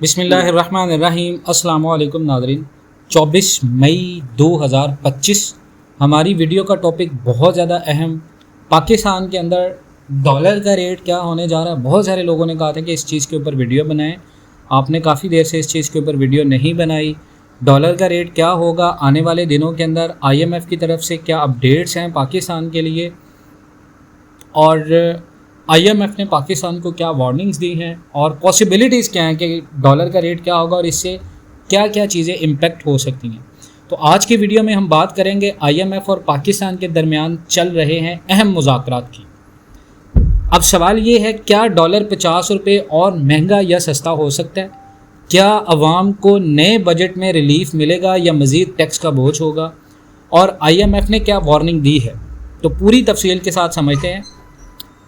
बिस्मिल्लाहिर्रहमानिर्रहीम। अस्सलाम वालेकुम नाज़रीन। 24 मई 2025 हमारी वीडियो का टॉपिक बहुत ज़्यादा अहम, पाकिस्तान के अंदर डॉलर का रेट क्या होने जा रहा है। बहुत सारे लोगों ने कहा था कि इस चीज़ के ऊपर वीडियो बनाएं, आपने काफ़ी देर से इस चीज़ के ऊपर वीडियो नहीं बनाई। डॉलर का रेट क्या होगा आने वाले दिनों के अंदर, IMF की तरफ से क्या अपडेट्स हैं पाकिस्तान के लिए, और IMF ने पाकिस्तान को क्या वार्निंग्स दी हैं, और पॉसिबिलिटीज़ क्या हैं कि डॉलर का रेट क्या होगा और इससे क्या क्या चीज़ें इम्पेक्ट हो सकती हैं। तो आज की वीडियो में हम बात करेंगे IMF और पाकिस्तान के दरमियान चल रहे हैं अहम मुज़ाकरात की। अब सवाल ये है, क्या डॉलर 50 रुपये और महंगा या सस्ता हो सकता है? क्या अवाम को नए बजट में रिलीफ मिलेगा या मज़ीद टैक्स का बोझ होगा? और IMF ने क्या वार्निंग दी है? तो पूरी तफसील के साथ समझते हैं।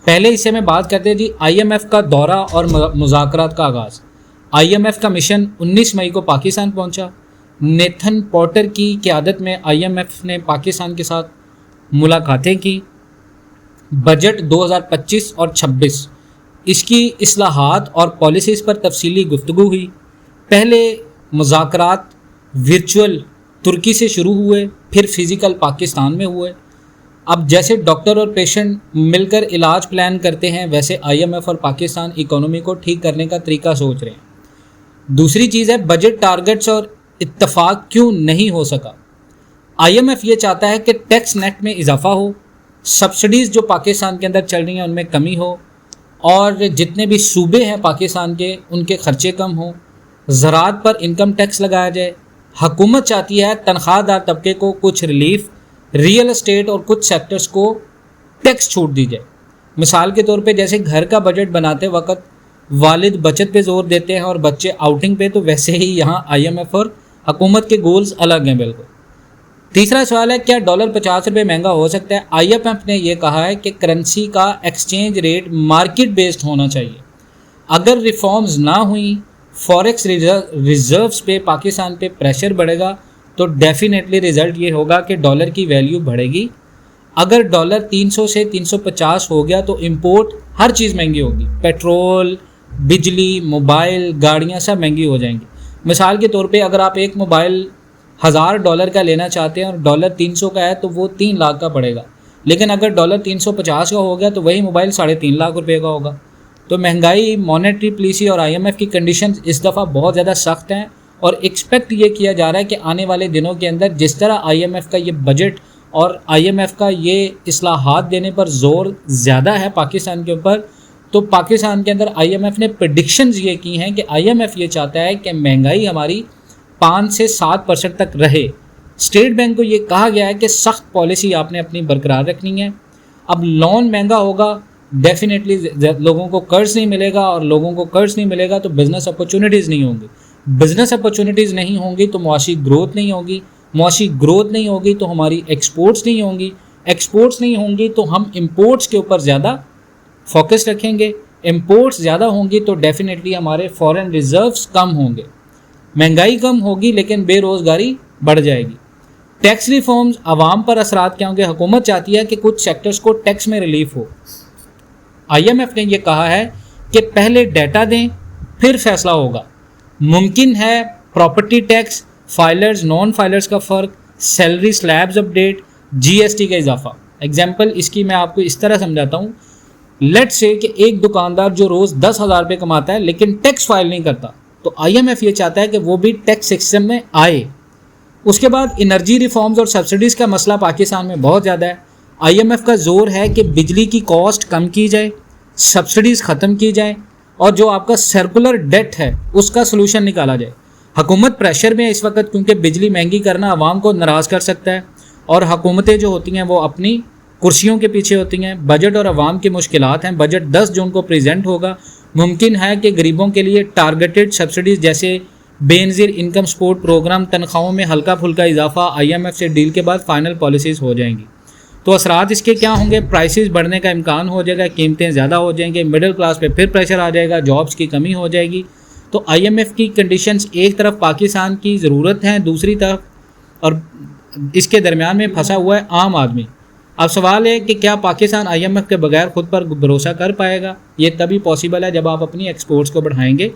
पहले हिस्से में बात करते हैं जी IMF का दौरा और मुज़ाकरात का आगाज़। IMF का मिशन 19 मई को पाकिस्तान पहुंचा। नेथन पॉटर की क़यादत में IMF ने पाकिस्तान के साथ मुलाकातें की। बजट 2025 और 26 इसकी इस्लाहात और पॉलिसीज़ पर तफसीली गुफ्तगू हुई। पहले मुज़ाकरात वर्चुअल तुर्की से शुरू हुए, फिर फ़िज़िकल पाकिस्तान में हुए। अब जैसे डॉक्टर और पेशेंट मिलकर इलाज प्लान करते हैं, वैसे IMF और पाकिस्तान इकोनॉमी को ठीक करने का तरीका सोच रहे हैं। दूसरी चीज़ है, बजट टारगेट्स और इत्तफाक क्यों नहीं हो सका। IMF ये चाहता है कि टैक्स नेट में इजाफा हो, सब्सिडीज़ जो पाकिस्तान के अंदर चल रही हैं उनमें कमी हो, और जितने भी सूबे हैं पाकिस्तान के उनके खर्चे कम हों। ज़राअत पर इनकम टैक्स लगाया जाए। हुकूमत चाहती है तनख्वाहदार तबके को कुछ रिलीफ, रियल एस्टेट और कुछ सेक्टर्स को टैक्स छूट दी जाए। मिसाल के तौर पे जैसे घर का बजट बनाते वक्त वालिद बचत पे जोर देते हैं और बच्चे आउटिंग पे, तो वैसे ही यहाँ IMF और हुकूमत के गोल्स अलग हैं बिल्कुल। तीसरा सवाल है, क्या डॉलर 50 रुपये महंगा हो सकता है? IMF ने यह कहा है कि करेंसी का एक्सचेंज रेट मार्केट बेस्ड होना चाहिए। अगर रिफॉर्म्स ना हुई, फॉरेक्स रिजर्व्स पे पाकिस्तान पे प्रेशर बढ़ेगा, तो डेफिनेटली रिज़ल्ट ये होगा कि डॉलर की वैल्यू बढ़ेगी। अगर डॉलर 300 से 350 हो गया तो इंपोर्ट हर चीज़ महंगी होगी। पेट्रोल, बिजली, मोबाइल, गाड़ियाँ सब महंगी हो जाएंगी। मिसाल के तौर पे अगर आप एक मोबाइल $1000 का लेना चाहते हैं और डॉलर 300 का है तो वो 3 लाख का पड़ेगा। लेकिन अगर डॉलर 350 का हो गया तो वही मोबाइल 3.5 लाख रुपये का होगा। तो महंगाई, मॉनेटरी पॉलिसी और IMF की कंडीशंस इस दफ़ा बहुत ज़्यादा सख्त हैं, और एक्सपेक्ट ये किया जा रहा है कि आने वाले दिनों के अंदर जिस तरह IMF का ये बजट और IMF का ये इस्लाहात देने पर ज़ोर ज़्यादा है पाकिस्तान के ऊपर, तो पाकिस्तान के अंदर IMF ने प्रेडिक्शंस ये की हैं कि IMF ये चाहता है कि महंगाई हमारी 5 से 7% तक रहे। स्टेट बैंक को ये कहा गया है कि सख्त पॉलिसी आपने अपनी बरकरार रखनी है। अब लोन महंगा होगा, डेफिनेटली लोगों को कर्ज नहीं मिलेगा, और लोगों को कर्ज नहीं मिलेगा तो बिज़नेस अपॉर्चुनिटीज़ नहीं होंगी। बिज़नेस अपॉर्चुनिटीज़ नहीं होंगी तो मुआशी ग्रोथ नहीं होगी। मुआशी ग्रोथ नहीं होगी तो हमारी एक्सपोर्ट्स नहीं होंगी। एक्सपोर्ट्स नहीं होंगी तो हम इंपोर्ट्स के ऊपर ज़्यादा फोकस रखेंगे। इंपोर्ट्स ज़्यादा होंगी तो डेफिनेटली हमारे फॉरेन रिजर्व्स कम होंगे। महंगाई कम होगी लेकिन बेरोज़गारी बढ़ जाएगी। टैक्स रिफॉर्म्स आवाम पर असरात क्या होंगे? हुकूमत चाहती है कि कुछ सेक्टर्स को टैक्स में रिलीफ हो। IMF ने यह कहा है कि पहले डाटा दें फिर फैसला होगा। मुमकिन है property tax, filers non filers का फ़र्क, सैलरी स्लैब्स अपडेट, GST का इजाफा। एग्जाम्पल इसकी मैं आपको इस तरह समझाता हूँ। लेट्स से कि एक दुकानदार जो रोज़ 10,000 रुपये कमाता है लेकिन टैक्स फाइल नहीं करता, तो IMF ये चाहता है कि वो भी टैक्स सिस्टम में आए। उसके बाद एनर्जी रिफॉर्म्स और सब्सिडीज़ का मसला पाकिस्तान में बहुत ज़्यादा है। IMF का जोर है कि बिजली की कॉस्ट कम की जाए, सब्सिडीज़ ख़त्म की जाए, और जो आपका सर्कुलर डेट है उसका सलूशन निकाला जाए। हुकूमत प्रेशर में है इस वक्त, क्योंकि बिजली महंगी करना आवाम को नाराज़ कर सकता है, और हुकूमतें जो होती हैं वो अपनी कुर्सियों के पीछे होती हैं। बजट और आवाम की मुश्किलात हैं। बजट 10 जून को प्रेजेंट होगा। मुमकिन है कि गरीबों के लिए टारगेटेड सब्सिडीज़ जैसे बेनज़ीर इनकम सपोर्ट प्रोग्राम, तनख्वाहों में हल्का फुल्का इजाफा IMF से डील के बाद फाइनल पॉलिसीज़ हो जाएंगी। तो असरात इसके क्या होंगे? प्राइसेस बढ़ने का इम्कान हो जाएगा, कीमतें ज़्यादा हो जाएंगे, मिडिल क्लास पे फिर प्रेशर आ जाएगा, जॉब्स की कमी हो जाएगी। तो IMF की कंडीशंस एक तरफ पाकिस्तान की ज़रूरत है, दूसरी तरफ और इसके दरमियान में फंसा हुआ है आम आदमी। अब सवाल है कि क्या पाकिस्तान IMF के बगैर खुद पर भरोसा कर पाएगा? ये तभी पॉसिबल है जब आप अपनी एक्सपोर्ट्स को बढ़ाएंगे,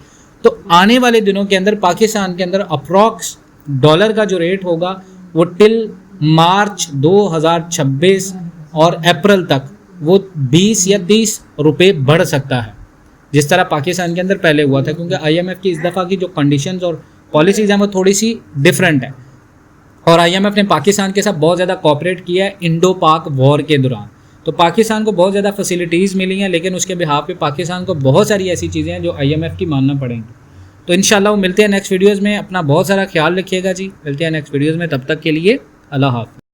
तो आने वाले दिनों के अंदर पाकिस्तान के अंदर अप्रॉक्स डॉलर का जो रेट होगा वो टिल मार्च 2026 और अप्रैल तक वो 20 या 30 रुपये बढ़ सकता है, जिस तरह पाकिस्तान के अंदर पहले हुआ था, क्योंकि IMF की इस दफ़ा की जो कंडीशंस और पॉलिसीज़ हैं वो थोड़ी सी डिफरेंट है। और IMF ने पाकिस्तान के साथ बहुत ज़्यादा कोऑपरेट किया है इंडो पाक वॉर के दौरान, तो पाकिस्तान को बहुत ज़्यादा फैसिलिटीज़ मिली हैं, लेकिन उसके बिहाफ पे पाकिस्तान को बहुत सारी ऐसी चीज़ें हैं जो IMF की मानना पड़ेंगी। तो इंशाल्लाह वो मिलते हैं नेक्स्ट वीडियोज़ में। अपना बहुत सारा ख्याल रखिएगा जी, मिलते हैं नेक्स्ट वीडियोज़ में, तब तक के लिए अल्लाह हाफ़िज़।